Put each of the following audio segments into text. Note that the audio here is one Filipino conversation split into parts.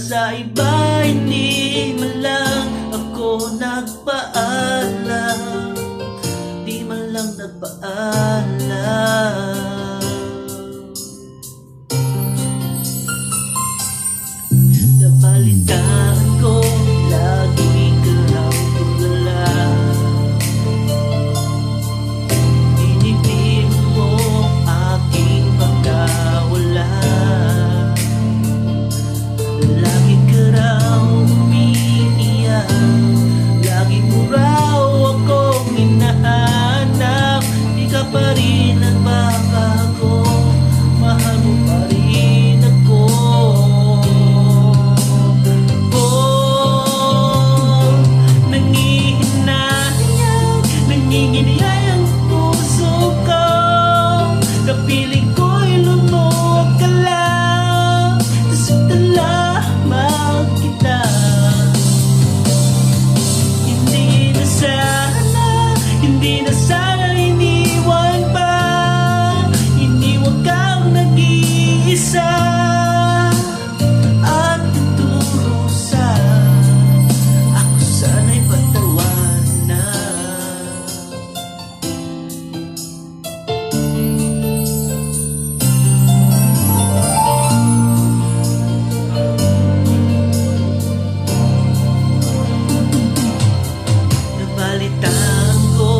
sa iba hindi man lang ako nagpaalam, di man lang nagpaalam. Nabalitaan ko lagi ka raw tulala, dinibdib mo aking pagkawala. Lagi ka raw umiiyak, lagi mo raw akong hinahanap, di ka pa rin nagbabago, mahal mo pa rin ako. Nanginginayang ang puso ko, kapiling ko'y lumuwag ka lang, nasaktan lamang kita. Hindi na sana iniwan pa, iniwan kang nag-iisa at tuturusa. Ako sana'y patawarin na. Nabalitaan ko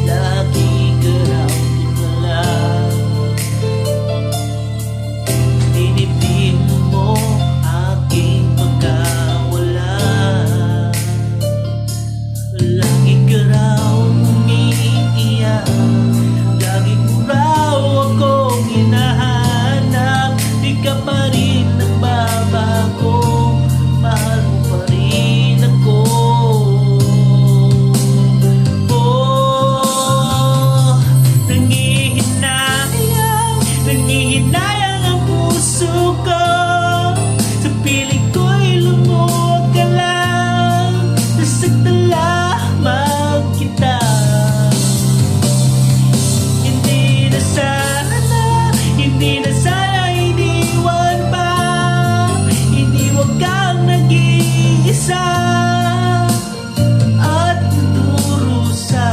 lagi ka raw tulala, dinibdib mo aking pagkawala. Lagi ka raw umiiyak, lagi mo raw akong hinahanap, di ka pa rin nagbabago, mahal mo pa rin ako. Nangihinayang ang puso ko, sa piling ko'y lumuwag ka lang, nasaktan lamang kita. Hindi na sana iniwan pa, iniwan kang nag-iisa at tuturusa.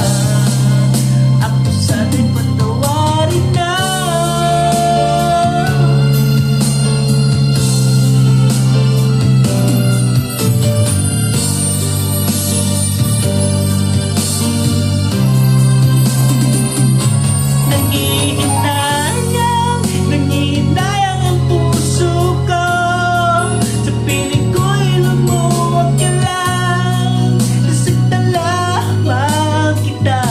Ako sana'y patawarin na. Nangihinayang ang puso ko, sa piling ko'y lumuwag ka lang, nasaktan lamang kita.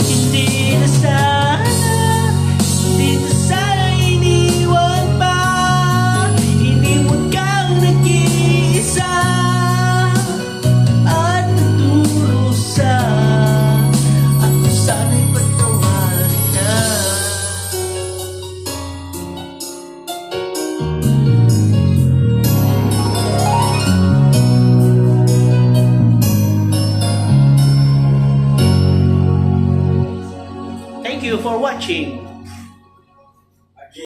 Hindi na sana iniwan pa, iniwan kang nag-iisa at tuturusa. Ako sana'y patawarin na. Thank you for watching.